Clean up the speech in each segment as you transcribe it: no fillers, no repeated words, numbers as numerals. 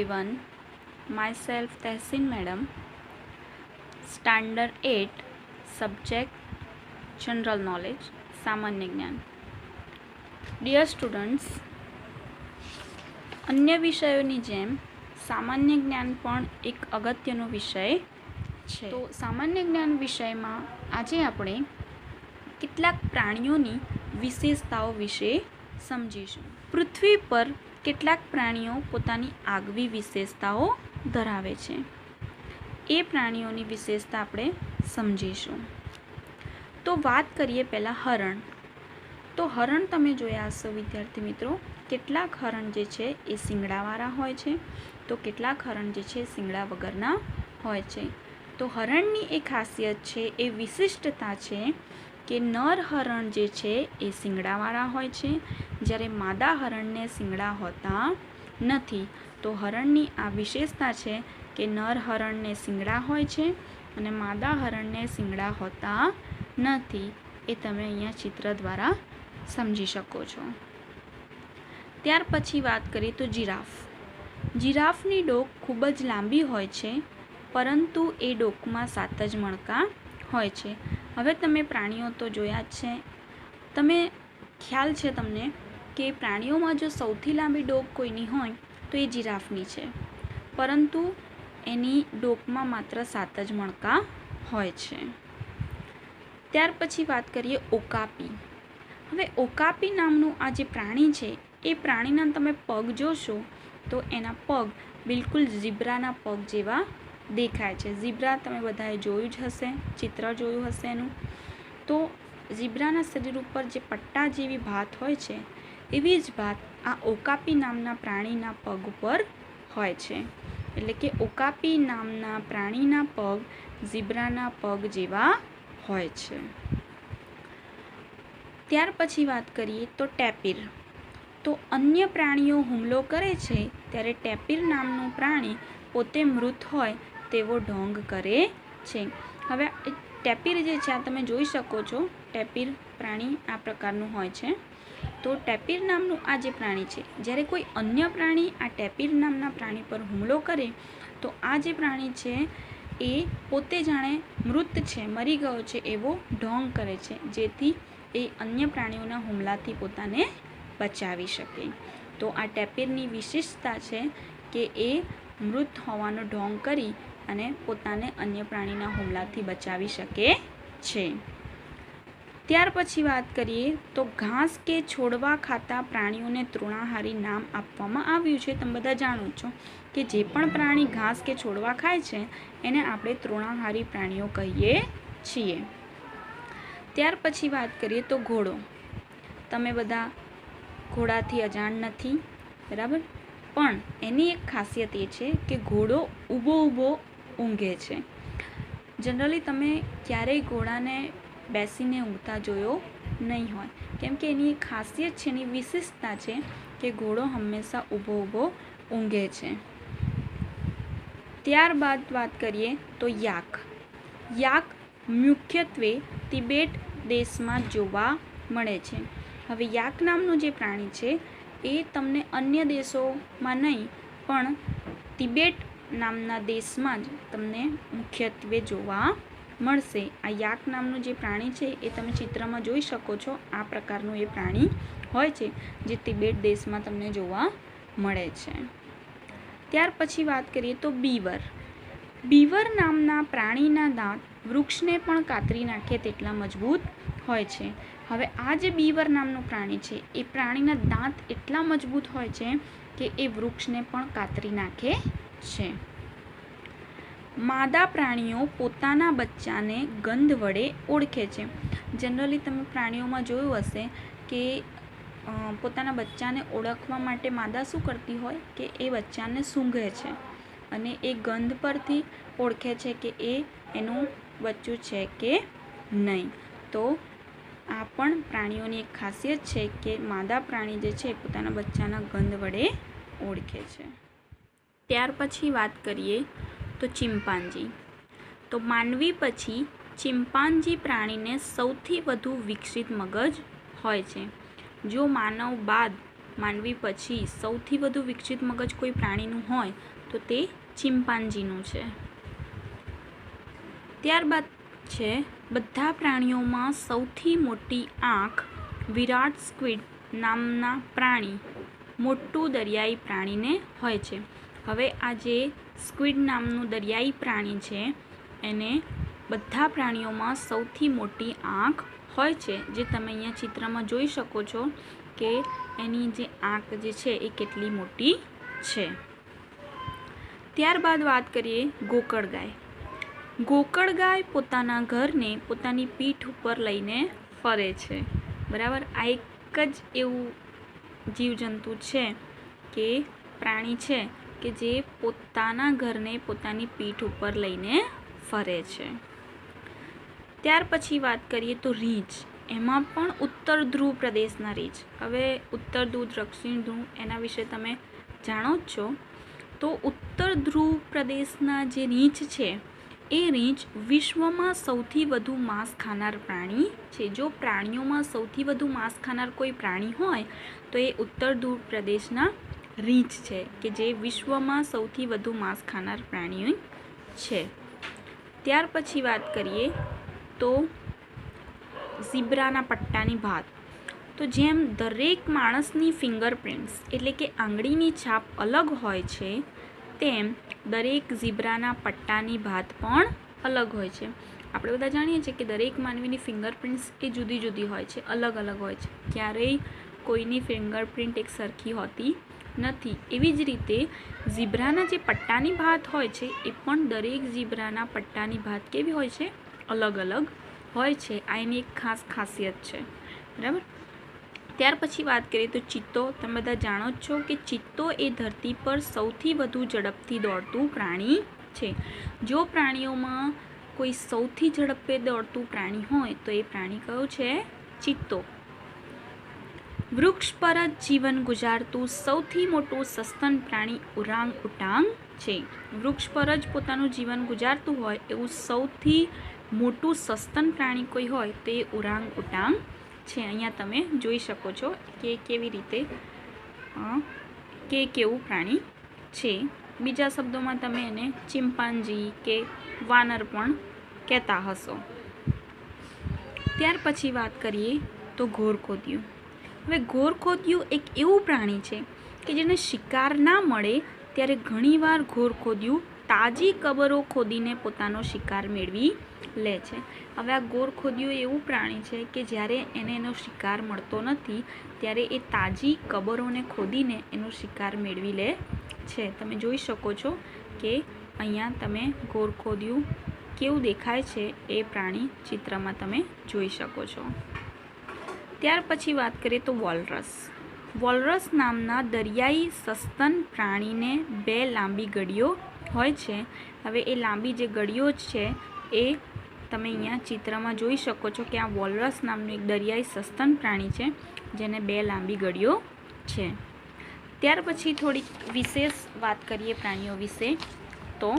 everyone. Myself Tehsin Madam, Standard 8, Subject General Knowledge, સામાન્ય જ્ઞાન. Dear students, અન્ય વિષયોની જેમ સામાન્ય જ્ઞાન પણ એક અગત્યનો વિષય છે. તો સામાન્ય જ્ઞાન વિષયમાં આજે આપણે કેટલાક પ્રાણીઓની વિશેષતાઓ વિશે સમજીશું. પૃથ્વી પર કેટલાક પ્રાણીઓ પોતાની આગવી વિશેષતાઓ ધરાવે છે. એ પ્રાણીઓની વિશેષતા આપણે સમજીશું. તો વાત કરીએ પહેલાં હરણ. તો હરણ તમે જોયા હશો વિદ્યાર્થી મિત્રો, કેટલાક હરણ જે છે એ શિંગડાવાળા હોય છે, તો કેટલાક હરણ જે છે શિંગડા વગરના હોય છે. તો હરણની એ ખાસિયત છે, એ વિશિષ્ટતા છે કે નર હરણ જે છે એ શિંગડાવાળા હોય છે, જ્યારે માદા હરણને શિંગડા હોતા નથી. તો હરણની આ વિશેષતા છે કે નર હરણને શિંગડા હોય છે અને માદા હરણને શિંગડા હોતા નથી. એ તમે અહીંયા ચિત્ર દ્વારા સમજી શકો છો. ત્યાર પછી વાત કરીએ તો જીરાફ. જીરાફની ડોક ખૂબ જ લાંબી હોય છે, પરંતુ એ ડોકમાં 7 જ મણકા હોય છે. હવે તમે પ્રાણીઓ તો જોયા જ છે, તમે ખ્યાલ છે તમને કે પ્રાણીઓમાં જો સૌથી લાંબી ડોક કોઈની હોય તો એ જીરાફની છે, પરંતુ એની ડોકમાં માત્ર 7 જ મણકા હોય છે. ત્યાર પછી વાત કરીએ ઓકાપી. હવે ઓકાપી નામનું આ જે પ્રાણી છે, એ પ્રાણીના તમે પગ જોશો તો એના પગ બિલકુલ ઝીબ્રાના પગ જેવા દેખાય છે. ઝીબ્રા તમે બધાએ જોયું જ હશે, ચિત્ર જોયું હશે એનું. તો ઝીબ્રાના શરીર ઉપર જે પટ્ટા જેવી ભાત હોય છે, એવી જ ભાત આ ઓકાપી નામના પ્રાણીના પગ ઉપર હોય છે. એટલે કે ઓકાપી નામના પ્રાણીના પગ ઝીબ્રાના પગ જેવા હોય છે. ત્યાર પછી વાત કરીએ તો ટેપીર. તો અન્ય પ્રાણીઓ હુમલો કરે છે ત્યારે ટેપીર નામનું પ્રાણી પોતે મૃત હોય તેવો ઢોંગ કરે છે. હવે ટેપીર જે છે આ તમે જોઈ શકો છો, ટેપીર પ્રાણી આ પ્રકારનું હોય છે. તો ટેપીર નામનું આ જે પ્રાણી છે, જ્યારે કોઈ અન્ય પ્રાણી આ ટેપીર નામના પ્રાણી પર હુમલો કરે તો આ જે પ્રાણી છે એ પોતે જાણે મૃત છે, મરી ગયો છે એવો ઢોંગ કરે છે, જેથી એ અન્ય પ્રાણીઓના હુમલાથી પોતાને બચાવી શકે. તો આ ટેપીરની વિશેષતા છે કે એ મૃત હોવાનો ઢોંગ કરી અને પોતાને અન્ય પ્રાણીના હુમલાથી બચાવી શકે છે. ત્યાર પછી વાત કરીએ તો ઘાસ કે છોડવા ખાતા પ્રાણીઓને તૃણાહારી નામ આપવામાં આવ્યું છે. તમે બધા જાણો છો કે જે પણ પ્રાણી ઘાસ કે છોડવા ખાય છે એને આપણે તૃણાહારી પ્રાણીઓ કહીએ છીએ. ત્યાર પછી વાત કરીએ તો ઘોડો. તમે બધા ઘોડાથી અજાણ નથી, બરાબર? પણ એની એક ખાસિયત એ છે કે ઘોડો ઊભો ઊંઘે છે. જનરલી તમે ક્યારેય ઘોડાને બેસીને ઊંઘતા જોયો નહીં હોય, કેમ કે એની એક ખાસિયત છે, એની વિશેષતા છે કે ઘોડો હંમેશા ઊભો ઊંઘે છે. ત્યારબાદ વાત કરીએ તો યાક. યાક મુખ્યત્વે તિબેટ દેશમાં જોવા મળે છે. હવે યાક નામનું જે પ્રાણી છે એ તમને અન્ય દેશોમાં નહીં પણ તિબેટ નામના દેશમાં જ તમને મુખ્યત્વે જોવા મળશે. આ યાક નામનું જે પ્રાણી છે એ તમે ચિત્રમાં જોઈ શકો છો. આ પ્રકારનું એ પ્રાણી હોય છે જે તિબેટ દેશમાં તમને જોવા મળે છે. ત્યાર પછી વાત કરીએ તો બીવર. બીવર નામના પ્રાણીના દાંત વૃક્ષને પણ કાતરી નાખે તેટલા મજબૂત હોય છે. હવે આ જે બીવર નામનું પ્રાણી છે એ પ્રાણીના દાંત એટલા મજબૂત હોય છે કે એ વૃક્ષને પણ કાતરી નાખે છે. માદા પ્રાણીઓ પોતાના બચ્ચાને ગંધ વડે ઓળખે છે. જનરલી તમે પ્રાણીઓમાં જોયું હશે કે પોતાના બચ્ચાને ઓળખવા માટે માદા શું કરતી હોય કે એ બચ્ચાને સૂંઘે છે અને એ ગંધ પરથી ઓળખે છે કે એ એનું બચ્ચું છે કે નહીં. તો આ પણ પ્રાણીઓની એક ખાસિયત છે કે માદા પ્રાણી જે છે પોતાના બચ્ચાના ગંધ વડે ઓળખે છે. ત્યાર પછી વાત કરીએ તો ચિમ્પાન્જી. તો માનવી પછી ચિમ્પાન્જી પ્રાણીને સૌથી વધુ વિકસિત મગજ હોય છે. જો માનવ બાદ માનવી પછી સૌથી વધુ વિકસિત મગજ કોઈ પ્રાણીનું હોય તો તે ચિમ્પાન્જીનું છે. ત્યારબાદ છે બધા પ્રાણીઓમાં સૌથી મોટી આંખ વિરાટ સ્ક્વિડ નામના પ્રાણી મોટું દરિયાઈ પ્રાણીને હોય છે. હવે આ જે સ્ક્વિડ નામનું દરિયાઈ પ્રાણી છે એને બધા પ્રાણીઓમાં સૌથી મોટી આંખ હોય છે, જે તમે અહીંયા ચિત્રમાં જોઈ શકો છો કે એની જે આંખ જે છે એ કેટલી મોટી છે. ત્યારબાદ વાત કરીએ ગોકળગાય. ગોકળગાય પોતાના ઘરને પોતાની પીઠ ઉપર લઈને ફરે છે. બરાબર, આ એક જ એવું જીવજંતુ છે કે પ્રાણી છે કે જે પોતાના ઘરને પોતાની પીઠ ઉપર લઈને ફરે છે. ત્યાર પછી વાત કરીએ તો રીંછ. એમાં પણ ઉત્તર ધ્રુવ પ્રદેશના રીંછ. હવે ઉત્તર ધ્રુવ, દક્ષિણ ધ્રુવ એના વિશે તમે જાણો જ છો. તો ઉત્તર ધ્રુવ પ્રદેશના જે રીંછ છે એ રીંછ વિશ્વમાં સૌથી વધુ માંસ ખાનાર પ્રાણી છે. જો પ્રાણીઓમાં સૌથી વધુ માંસ ખાનાર કોઈ પ્રાણી હોય તો એ ઉત્તર ધ્રુવ પ્રદેશના રીંછ છે કે જે વિશ્વમાં સૌથી વધુ માંસ ખાનાર પ્રાણી છે. ત્યાર પછી વાત કરીએ તો ઝીબ્રાના પટ્ટાની ભાત. તો જેમ દરેક માણસની ફિંગરપ્રિન્ટ્સ એટલે કે આંગળીની છાપ અલગ હોય છે તેમ દરેક ઝીબ્રાના પટ્ટાની ભાત પણ અલગ હોય છે. આપણે બધા જાણીએ છીએ કે દરેક માનવીની ફિંગરપ્રિન્ટ્સ એ જુદી જુદી હોય છે, અલગ અલગ હોય છે. ક્યારેય કોઈની ફિંગરપ્રિન્ટ એક સરખી હોતી નથી. એવી જ રીતે ઝીબ્રાના જે પટ્ટાની ભાત હોય છે એ પણ દરેક ઝીબ્રાના પટ્ટાની ભાત કેવી હોય છે? અલગ અલગ હોય છે. આ એની એક ખાસ ખાસિયત છે. બરાબર. ત્યાર પછી વાત કરીએ તો ચિત્તો. તમે બધા જાણો જ છો કે ચિત્તો એ ધરતી પર સૌથી વધુ ઝડપથી દોડતું પ્રાણી છે. જો પ્રાણીઓમાં કોઈ સૌથી ઝડપે દોડતું પ્રાણી હોય તો એ પ્રાણી કયું છે? ચિત્તો. વૃક્ષ પર જ જીવન ગુજારતું સૌથી મોટું સસ્તન પ્રાણી ઓરાંગ ઉટાંગ છે. વૃક્ષ પર જ પોતાનું જીવન ગુજારતું હોય એવું સૌથી મોટું સસ્તન પ્રાણી કોઈ હોય તો એ ઓરાંગ ઉટાંગ છે. અહીંયા તમે જોઈ શકો છો કે કેવી રીતે કેવું પ્રાણી છે. બીજા શબ્દોમાં તમે એને ચિમ્પાન્જી કે વાનર પણ કહેતા હશો. ત્યાર પછી વાત કરીએ તો ઘોરખોદિયું. હવે ઘોરખોદિયું એક એવું પ્રાણી છે કે જેને શિકાર ના મળે ત્યારે ઘણીવાર ઘોરખોદિયું તાજી કબરો ખોદીને પોતાનો શિકાર મેળવી લે છે. હવે આ ઘોરખોદિયું એવું પ્રાણી છે કે જ્યારે એને એનો શિકાર મળતો નથી ત્યારે એ તાજી કબરોને ખોદીને એનો શિકાર મેળવી લે છે. તમે જોઈ શકો છો કે અહીંયા તમે ઘોરખોદિયું કેવું દેખાય છે એ પ્રાણી ચિત્રમાં તમે જોઈ શકો છો. ત્યાર પછી વાત કરીએ તો વોલરસ. વોલરસ નામના દરિયાઈ સસ્તન પ્રાણીને 2 લાંબી ગળીઓ હોય છે. હવે એ લાંબી જે ગળીઓ છે એ તમે અહીંયા ચિત્રમાં જોઈ શકો છો કે આ વોલરસ નામનું એક દરિયાઈ સસ્તન પ્રાણી છે જેને 2 લાંબી ગળીઓ છે. ત્યાર પછી થોડીક વિશેષ વાત કરીએ પ્રાણીઓ વિશે તો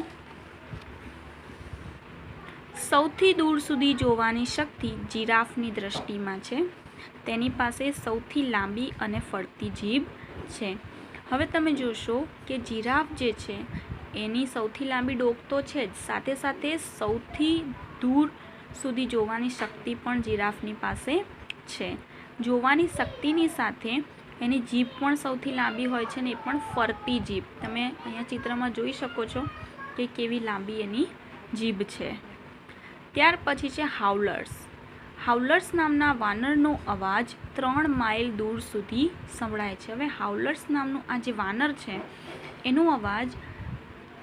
સૌથી દૂર સુધી જોવાની શક્તિ જીરાફની દ્રષ્ટિમાં છે. તેની પાસે સૌથી લાંબી અને ફરતી જીભ છે. હવે તમે જોશો કે જીરાફ જે છે એની સૌથી લાંબી ડોક તો છે જ, સાથે સાથે સૌથી દૂર સુધી જોવાની શક્તિ પણ જીરાફની પાસે છે. જોવાની શક્તિની સાથે એની જીભ પણ સૌથી લાંબી હોય છે ને એ પણ ફરતી જીભ. તમે અહીંયા ચિત્રમાં જોઈ શકો છો કે કેવી લાંબી એની જીભ છે. ત્યાર પછી છે હાઉલર્સ. હાઉલર્સ નામના વાનરનો અવાજ 3 માઇલ દૂર સુધી સંભળાય છે. હવે હાઉલર્સ નામનું આ જે વાનર છે એનો અવાજ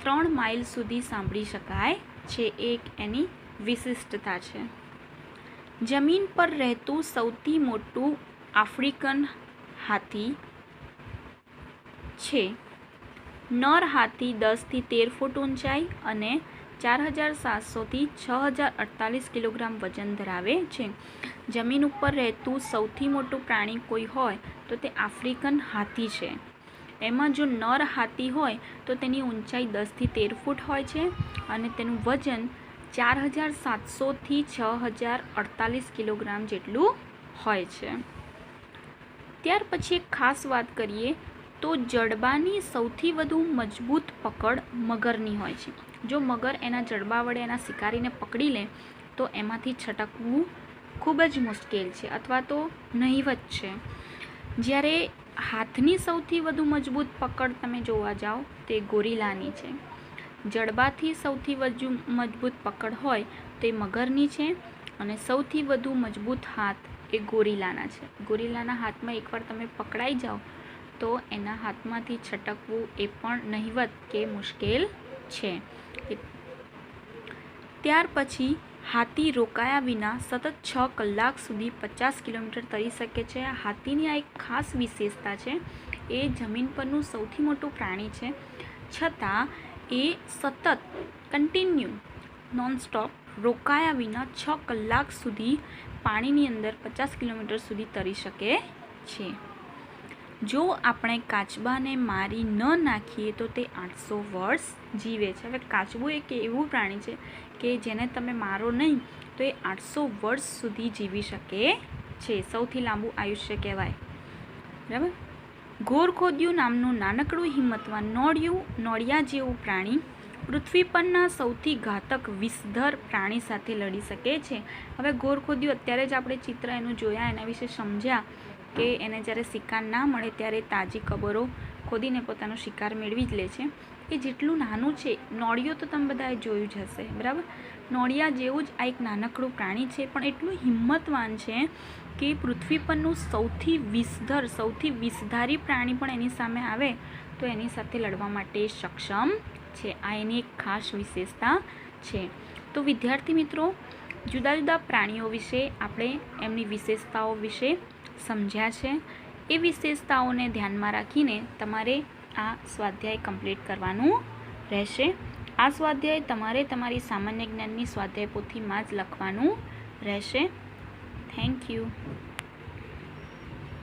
3 માઇલ સુધી સાંભળી શકાય છે. એક એની વિશિષ્ટતા છે. જમીન પર રહેતું સૌથી મોટું આફ્રિકન હાથી છે. નર હાથી 10 થી 13 ફૂટ ઊંચાઈ અને 4700 થી 6048 કિલોગ્રામ વજન ધરાવે છે. જમીન ઉપર રહેતું સૌથી મોટું પ્રાણી કોઈ હોય તો તે આફ્રિકન હાથી છે. એમાં જો નર હાથી હોય તો તેની ઊંચાઈ 10 થી 13 ફૂટ હોય છે અને તેનું વજન 4700 થી 6048 કિલોગ્રામ જેટલું હોય છે. ત્યાર પછી એક ખાસ વાત કરીએ તો જડબાની સૌથી વધુ મજબૂત પકડ મગરની હોય છે. જો મગર એના જડબા વડે એના શિકારીને પકડી લે તો એમાંથી છટકવું ખૂબ જ મુશ્કેલ છે અથવા તો નહીવત છે. જ્યારે હાથની સૌથી વધુ મજબૂત પકડ તમે જોવા જાઓ તે ગોરીલાની છે. જડબાથી સૌથી વધુ મજબૂત પકડ હોય તે મગરની છે અને સૌથી વધુ મજબૂત હાથ એ ગોરીલાના છે. ગોરીલાના હાથમાં એકવાર તમે પકડાઈ જાઓ તો એના હાથમાંથી છટકવું એ પણ નહીવત કે મુશ્કેલ છે. ત્યાર પછી હાથી રોકાયા વિના સતત 6 કલાક સુધી 50 કિલોમીટર તરી શકે છે. હાથીની આ એક ખાસ વિશેષતા છે. એ જમીન પરનું સૌથી મોટું પ્રાણી છે, છતાં એ સતત કન્ટિન્યુ નોનસ્ટોપ રોકાયા વિના 6 કલાક સુધી પાણીની અંદર 50 કિલોમીટર સુધી તરી શકે છે. જો આપણે કાચબાને મારી ન નાખીએ તો તે 800 વર્ષ જીવે છે. હવે કાચબું એક એવું પ્રાણી છે કે જેને તમે મારો નહીં તો એ 800 વર્ષ સુધી જીવી શકે છે. સૌથી લાંબુ આયુષ્ય કહેવાય. બરાબર. ઘોરખોદિયું નામનું નાનકડું હિંમતવાન નોળિયા જેવું પ્રાણી પૃથ્વી પરના સૌથી ઘાતક વિષધર પ્રાણી સાથે લડી શકે છે. હવે ઘોરખોદિયું અત્યારે જ આપણે ચિત્ર એનું જોયા, એના વિશે સમજ્યા કે એને જ્યારે શિકાર ના મળે ત્યારે તાજી કબરો ખોદીને પોતાનો શિકાર મેળવી જ લે છે. એ જેટલું નાનું છે, નોળિયો તો તમે બધાએ જોયું જ હશે. બરાબર. નોળિયા જેવું જ આ એક નાનકડું પ્રાણી છે, પણ એટલું હિંમતવાન છે કે પૃથ્વી પરનું સૌથી વિષધારી પ્રાણી પણ એની સામે આવે તો એની સાથે લડવા માટે સક્ષમ છે. આ એની એક ખાસ વિશેષતા છે. તો વિદ્યાર્થી મિત્રો, જુદા જુદા પ્રાણીઓ વિશે આપણે એમની વિશેષતાઓ વિશે સમજ્યા છે. એ વિશેષતાઓને ધ્યાનમાં રાખીને તમારે આ સ્વાધ્યાય કમ્પ્લીટ કરવાનું રહેશે. આ સ્વાધ્યાય તમારે તમારી સામાન્ય જ્ઞાનની સ્વાધ્યાય પોથીમાં જ લખવાનું રહેશે. Thank you.